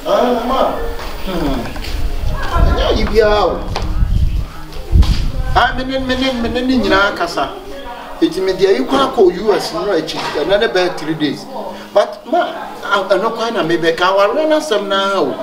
Ma. You be out. I'm in Kasa. It's immediately you can't call US another bad 3 days. But ma, I'm not quite a maybe I run us some now.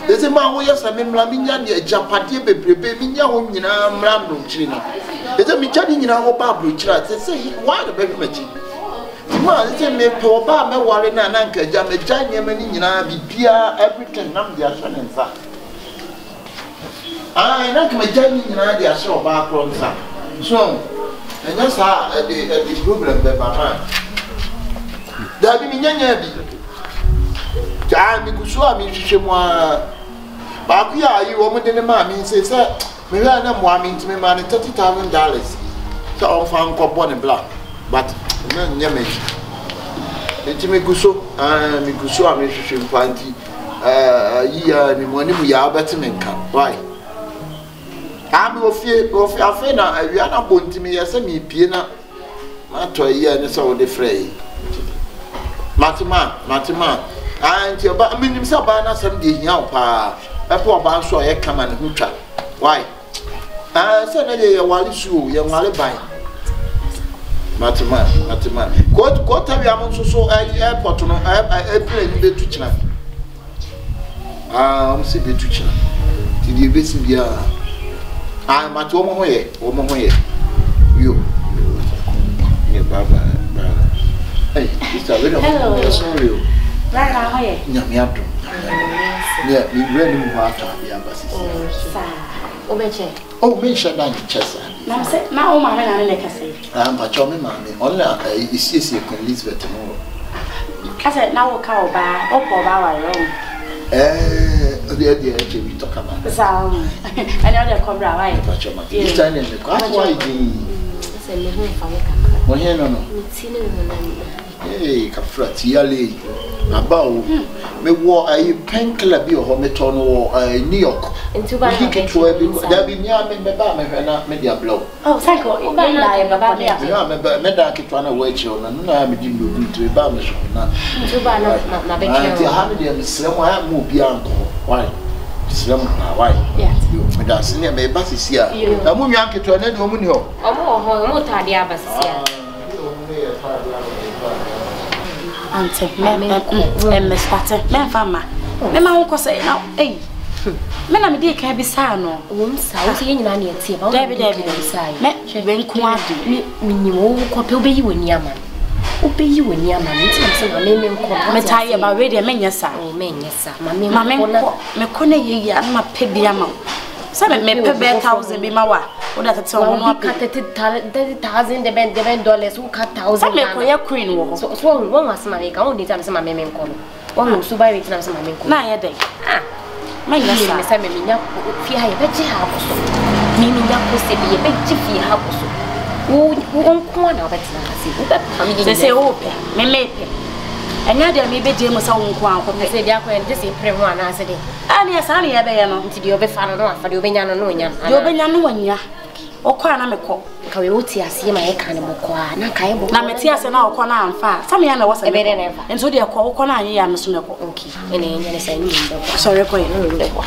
There's a man who has a Mamian, Japati, baby, young in a Rambo China. There's a Michani in our Babu China. They say, why the baby magic? Ma, it's a me poor bar, my warren and anchor, Jamajanian, Bipia, everything, I'm the son and son. I like my journey in idea so background, so, and that's how the problem that my man. There be young I because so I mean, she was. But you woman in the mammy says, maybe I know more means me money $30,000. So I'm found copper and black, but near me. It's me go so, I mean, she fancy year and money we are better men can. Why? I'm of fear of Afena, we are not going to me as a me piano. Not to a year and so the fray. Matima. And your I mean, himself by not some day young pa. A poor bound so I come and who trap. Why? I said a day while you shoe, young alibi. Matima. Go tell you I'm so airport on airplane to China. I'm see to China. Did you visit the I'm at woman way. You, Baba. Hey, Mr. Hello, sorry. Right, how are you? Yamiato. Yeah, we really want to be ambassador. Oh, mention that chess. Now, my man, like I say. I'm a charming mammy. Only is easy to Elizabeth tomorrow. I said, now we'll call back up or our own. The we talk about. So, I know they'll come right. It's time in the car. Why do you? Hey, Cafratiale. About me war a pen club your hometon or New York. Into my ticket to there be near me, media blow. Oh, Psycho, I remember Medakitwana wait you and I'm to a barber shop. To buy not somewhere move beyond. Why? Slam, why? Yes, you, Madame Senior, may buses here. The moon yankee to another woman. Oh, more tidy abbas. Auntie, Miss Patter, my farmer. Mamma won't say now, eh? Men, I'm a dear cabby sano. Once I was in an tea, David, met when quantity, you could obey you in Yaman. Obey you in Yaman, it's a name called Tire about radio mania, sir. Oh, mania, sir. Mamma, Macone, my pebby amount. Some may pay $1,000 be my wife. What that's all not cut $30,000 $10 who cut $1,000. Make a queen. So one was my only time some men call. One who buy it now some men call. My day. Ah, my yes, I mean, Fia, I bet you have so. Meaning that was to be a big jiffy house. Who won't corner of it? They say, open, me. And now there may be Jim or some one who say they are going to see Premon as a day. And yes, I have until you'll be found for the Obenian and Noya. You'll be Nanoya. O kwana meko ka we wuti ase ma ye kan mo kwa na kai bo na meti ase na o kwana amfa sam ya na wasa e be de never enso de ko o kwana anye ya no so meko okay ene ene sai ni ndo sorry ko ene ndo kwa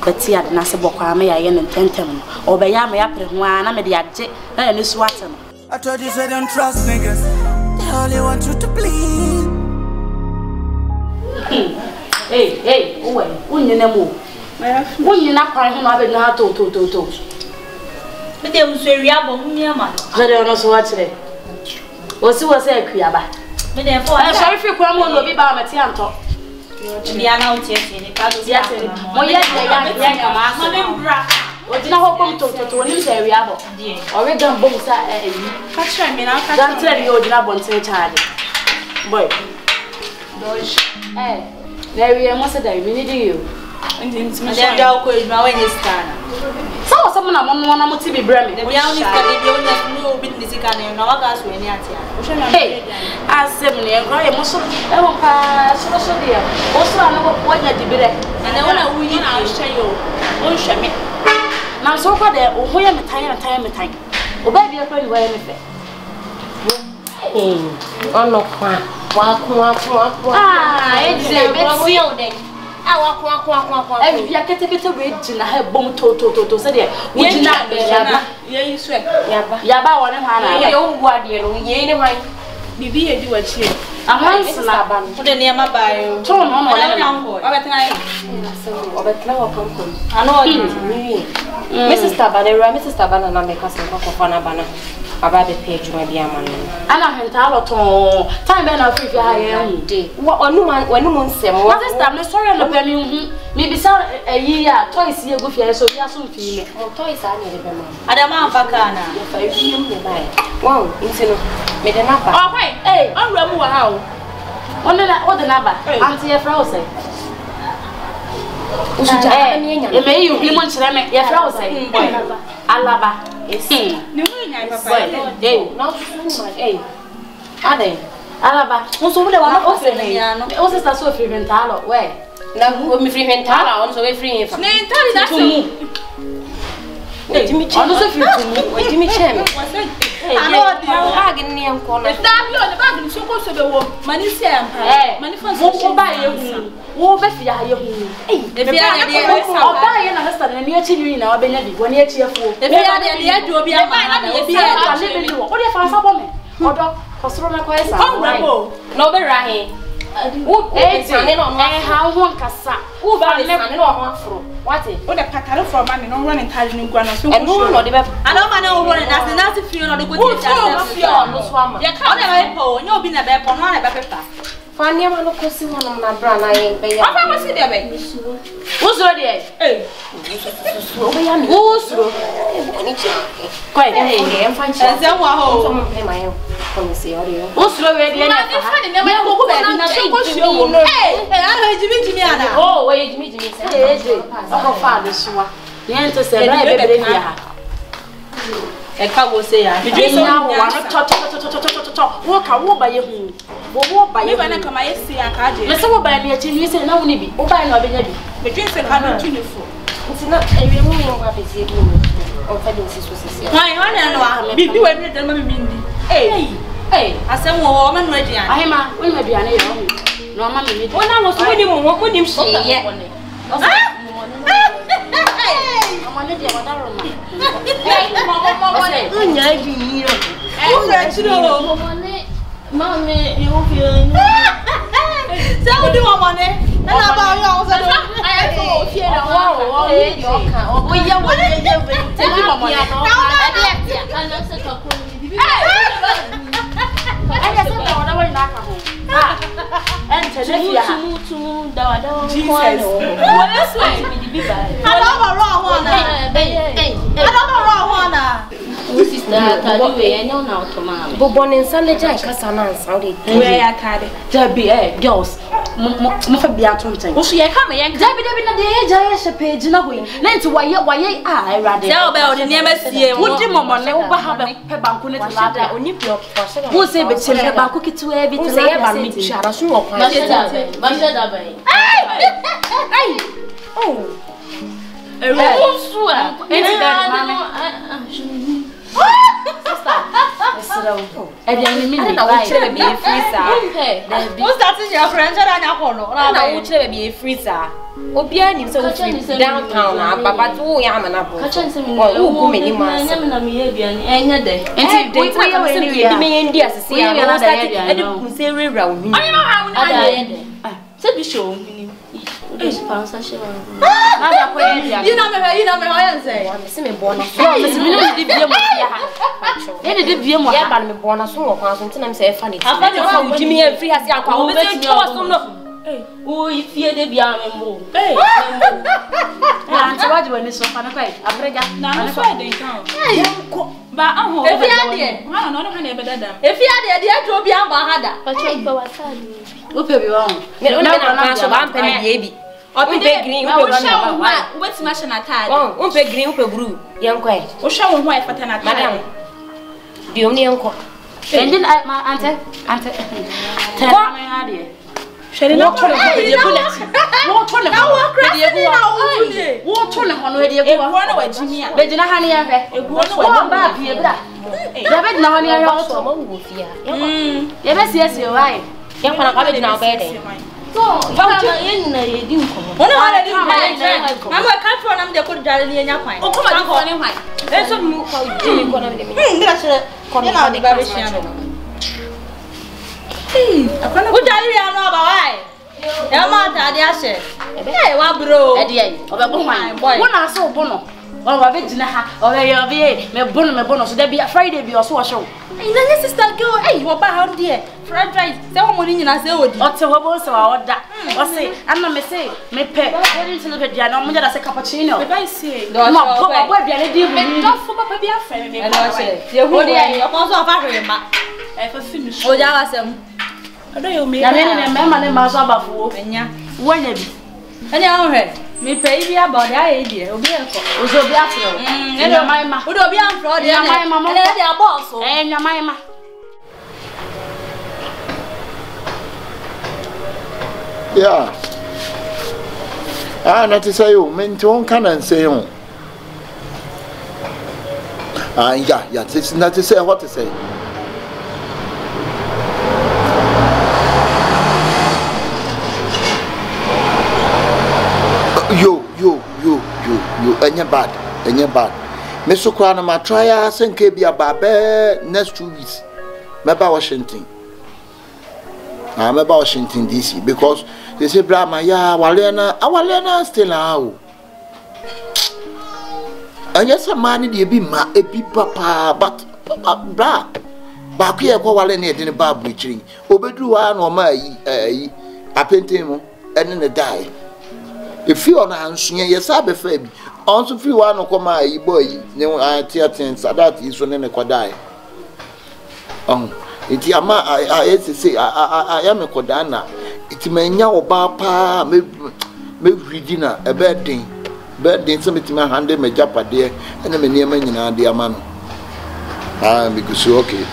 beti ad na se bokwa ma ya ye ntentem o be ya ma ya pre ho na me de agye na ya ne su ate no I told you say don't trust niggas they only want you to bleed hey owe unyene mo when you not crying, I'm not to. But they will say, Yabon, Yaman. I don't know so much today. What's a Kriaba? But therefore, I'm sorry if you come on, will be by my tianto. We are now testing it. Yes, oh, yes, what did I hope to say, Yabo? Or we don't both say, catch me now. Don't tell you, Jab on say, child. Boy, eh, there we are, most of the day, we need you. And then my when you stand. So, someone among one of the Bremen. The only no business can know us when you are. Hey, as 7 years ago, I must have also dear. Also, I know what you did. And I want to win, I'll show you. Won't show me. Now, so far, there, oh, I am a time. Oh, baby, you're going to wear anything. Oh, no, If you get a wage in a bomb to say, would you not be Yaba one and your guardian, ye might be a do a cheer. A month, put a name by Tom on I know Mrs. Tabana, and my cousin Cofanabana. About the page, my dear man. I don't have time enough if I am. What one woman, when no one said, what is that? Sorry, I'm not maybe a year, twice a year, good year, so you are soon feeling. Oh, twice I need them. I don't want Bacana. If I feel me, wow, instead made an apple. Oh, hey, I'm Ramu. How? What the number? Auntie, a frozen. You may you want to make your frozen. Alaba. Alaba, also the one of the also that's so free mental way. Now, me free mental, also free for me. Jimmy Chem. I know the bargain near corner. Stop you on the bargain, so close to the wall. Money, Sam. Money for so buy you. Wo be fia ye hu eh e fia de oba ye na hasta na ne achi na obenya bi woni achi afo e fia de adu obi ama na obi a le bi wo de fa sa bo me odo kosoro na kwa esa no be rahe wo tane no no ha ho nkasa wo ba le tane no ho afro what wo de patare from man no run entire ni gua na so no de be ana ma na wo run na se fio no de go ti ja fio no so ama ye ka o de be po nya obi na be po no na be pepa Fania mano kosi wana na brana ye be ya. Apa kosi dia be? Usuro dia. Usuro be ya mi. Usuro. Boni che. Kwai eh emfanchi. Eze wa ho. So mo pe mai ko si ori. Usuro we dia na. Na fa ni me ko ko be na so ko si o no. Ara jimi ana. Oh, we jimi se. Ko fa de suwa. Yen to se ba be be dia. E ka wo se ya. Ina wa to. Wo ka wo ba ye hu. Wo ba ye na kama ye se aka je. Me se wo ba ye chi ni se na wo ni bi. Wo ba na obenya bi. Me twen se ka no tunifo. Ntina ewe mu ye ngwa bezi bi mu. O fa de siso sisi. Hai ha na no bi we bi de ma mi ndi. Asem wo ma no aduan. Ahema, wo ni aduan ye ho. No ma mi ndi. Wona wo so wo ni mu wo ni mhye ye. Amane dia wadaro ma. Nya di ni ro. Wo ga chiro. Mami, you feel so do amane. Na ba yo so do. I feel fear na wow. We ya wo ye we. Tell you amane. I know se to ko ni. I just say na we na ka ho. And tell you tumu dawa Jesus. What is it? I don't wrong one. I don't wrong one. Sister, tell you any on automatic. But born in Sunday, I can't answer it. Where I carry. Debbie, girls. Must be at something. Oh, she come and Debbie, the age I page in a way. Then to why I rather tell about the never see. Would you, Mamma, never have a pebble on your block? Who say, but she'll have a cookie to everything say about me? Shall I show up? Oh, what's that in your friends? I will be a freezer. Obia ni so downtown Papa to Yamana. Oh, many months. Enya de. Enti we say me India see I don't say we round. I know how said we show me. Sponsorship. You know me how say. See me born. Any did be more about me born as soon as sometimes say funny. I find how Jimmy and free has young. Oh, if you did be a member. Hey, and what when it's so fun. I break up now. But I'm home. If you had it, I don't know better. If you had the idea to be a bahada, but you go outside. Whoop you wrong. No, I'm penny baby. Or be green, what's mashing at time? Oh, be green, brew, young quay. Or show one wife at an madam. The only uncle. And then I, my auntie, tell my idea. Shall I not tell you? What told him? What told him already? A one away, Jimmy. But you know, honey, a one bad here. David, now I also won't fear. Yes, you're right. Yan kwana ka be dina obede. So, fa yen na ye di nkomo. Ona wala di nkomo. Mama ka fo na me de ko dware ni enya kwan. O ko ma di ko ni hwan. E so mu ko di ko na me de me. Ngira chere ko na di ba be hia no. Akwana ko dware ya no ba wai. E ma ta di ahye. Eh wa bro. E di ai. Obego hwan. Wo na so bo no. Wa ba be dina ha. Obe yo be me bono so da bi Friday bi o so wo show. Ina ne sister girl, wo ba how there. Fried rice. Say wo money nyina say odi. O te wo bo so wa oda. O say, ana me say, me pe. What did you get no mo da say cappuccino. Me buy say. No, bo aduane di bu. Me don fo papa bi afre me. Ye hu odi ai, o kon so afa hwe ma. E fa finish. O ja wasem. Odo yo me. Na me ma ne ma so abafo. Enya. Wo nya bi. Enya ho hwe. Me pay bi about that idea. Obi enko. Ozo bi afro. Enya mai ma. Odo bi afro de. Enya mai ma mo. Ele de aboso. Enya mai ma. Yeah. Not to say you meant to come and say you. Yeah, it's not to say what to say. You, and you're bad. Mr. Cranham, I try us and KB about next 2 weeks. Maybe Washington. I'm about Washington DC because they say, Brahma, yeah, Walena still out. And yes, a man, it be my papa, but bra. Back here, Walena didn't bar bleaching. Obedu one or my I paint him and then die. If you are not yes, I be fair. Also, if you want to come, my boy, no, I tear things that is when they could die. It's Yama, I say, I am a Kodana. It may now papa, maybe dinner, a bad thing. Bad thing, somebody my hand, my japa dear, and I'm a near man in dear man. Because you okay.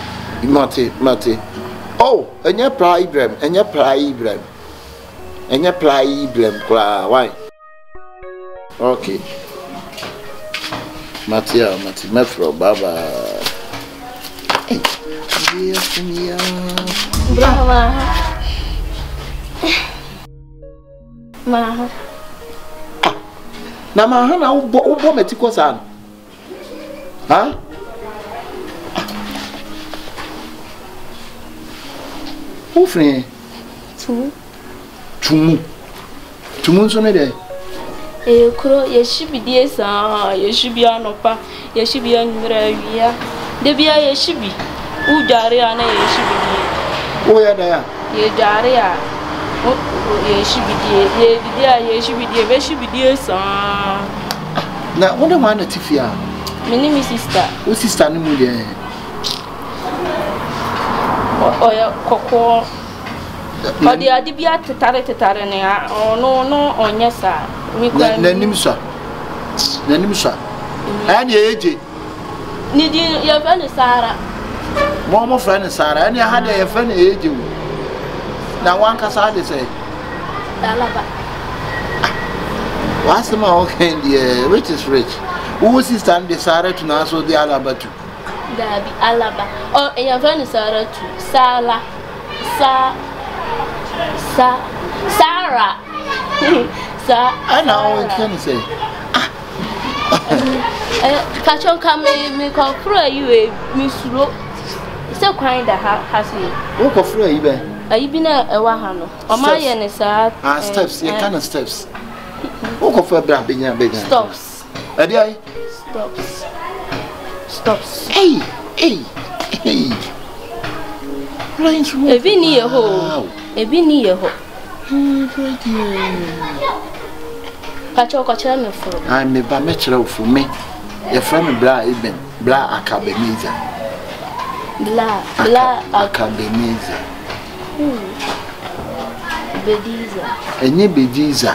Mate. Oh, and your pride, and your pride, and your pride, why? Okay. Matia, Metro, Baba. Hey, Brava. Maha. Na mahana ubo metiko sana. Ha? Ufre. Tumu so ne de. Kuro yeshibi esa yeshibi anopa yeshibi anwura wia de bia yeshibi ujare ana yeshibi o ya da ya ye jare ya yeshibi ye bidia yeshibi be shibi esa na wonder man na tifia mini mi sister o sister ni mu de o ya kokko odi adibia tetare ne no onyesa Nanim sa. And ye eje. Need your friend Sarah. More friend Sarah, and you had a friend age. Now one can say, Alaba. What's the more candy? Rich is rich. Who is stand the Sarah to now so the Alaba too? There be Alaba. Oh, and your friend Sarah too. Sarah. I know can say. Catch on come me call for you, Miss Ro. So kind that has you. Walk of free, Are you been a wahano? Or my and steps, you kind of steps. Walk of a brabbing and big stops. Stops. Hey. A vinny a hole. A vinny a hole. I'm a bachelor for me. Your friend Bla Eben, Bla Academiza. Bla Academiza. Bediza. And you Bediza.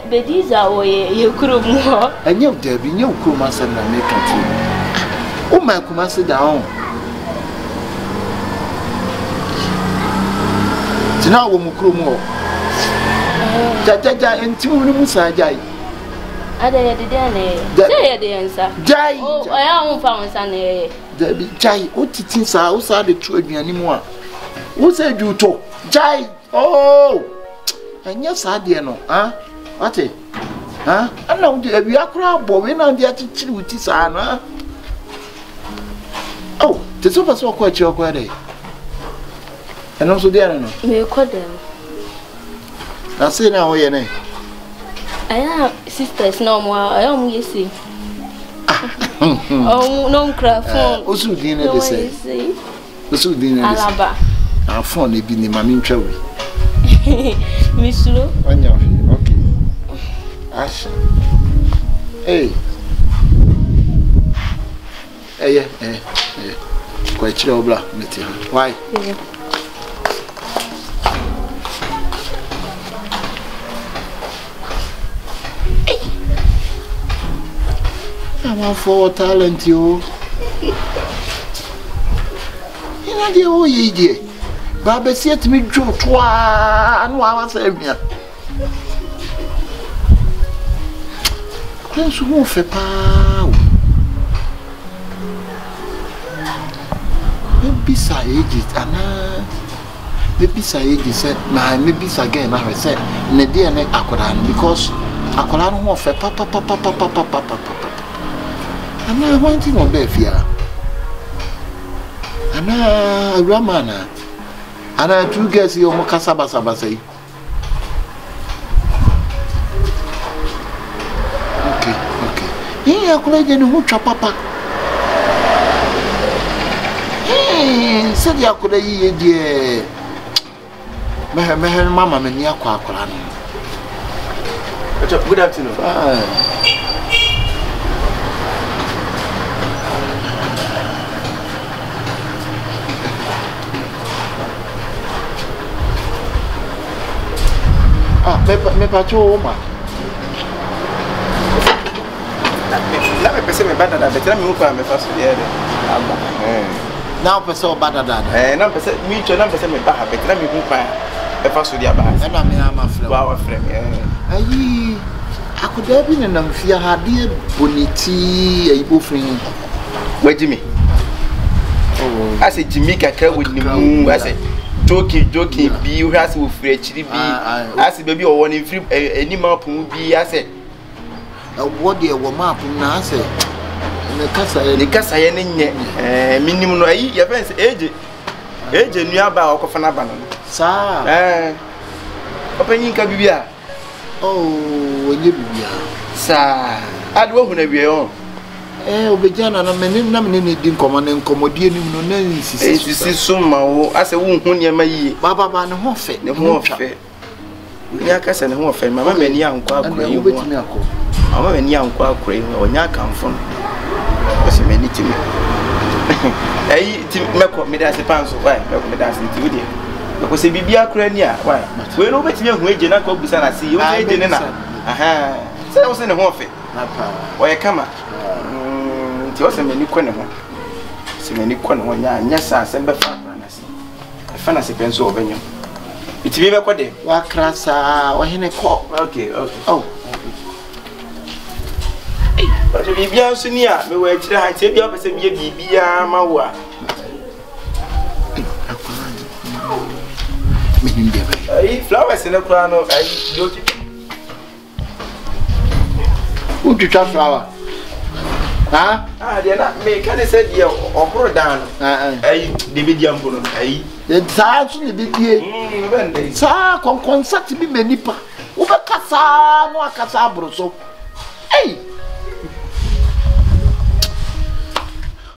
Bediza, or you could more. And you there be no Kumas and American. Oh, my Kumas down. Now, Mukrumo. Jaja and Timu Sajai. I did the answer. Jai, oh, I am found Sunday. There be Jai, what it is outside the trade anymore. Who said you to? Jai. Oh. And yes, I dear no. What it? I know we are crowd, but we're not there to chill with this. Oh, the super so quite your query. And also, there, no. Me call them. I say now, your name. I have sisters no more. I am Yesi. Oh, no craft. Also, dinner the same. Also, dinner. Alaba. Our phone, it be the mammy travel. Miss Lu. Okay. Ash. Hey. Hey. Quite chill, blah. Why? I'm for talent, you. You know the old ye. Baba said to me, Joe, and what was I here? Prince Wolf a pow. Maybe Said, Anna. Maybe Said said, my maybe again. I said, Nadia and Akoran, because Akoran Wolf a papa. I'm not wanting on Befia. Anna Ramana. And I do guess you Mokasaba Sabasay. Okay. Here, I could get who papa. Hey, said you could eat, dear. Meher, Mamma, and Yaquacoran. Good afternoon. Me patrol, ma. Let me perceive me better than the time you come first. Now, person better than. Now, me to number me back, but let me go by a first with your back. And I'm a friend. Aye, I could have been in a fear, her dear Boniti, a buffing. Where Jimmy? Oh, I said, Jimmy, I care with the moon. I said, joking, be you has with free be. I said, baby, or one in free any map will be. I said, what dear woman, I said, the casa, minimum, your friends, age, nearby or Cofanaban. Sir, opening Cabia. Oh, when you be, sir, I'd walk when we are. Obejana na meni na meni din komane nkomodie ni no na nsisi summa wo ase wo hu ne ma yi baba ba ne ho fe ni aka se ne ho fe mama meni ankwa akura yi mama meni ankwa akura yi onya kanfo o se meni timi ayi ti meko me da se panso why meko me da se ti wodi ko se bibia akura ni a why we no betimi hu eje na ko busa na se yo eje ne na aha se wo se ne ho fe o ye kama ti o se meni ko ne ho se meni ko ne ho nya sa se be fa na se penso obenyo iti be ko de wa krasa wa hene ko okay oh but bibia so ni a me wa kire ha ti bia pese bibia ma wo a menim de be ai flowers ne kura no ai doki who to try flower they not me can say dear or pro down. Ay, the video ampuno. Ay, the Zaz in the video. Sir, concert to be many pa. Over Casa, no Casabro so.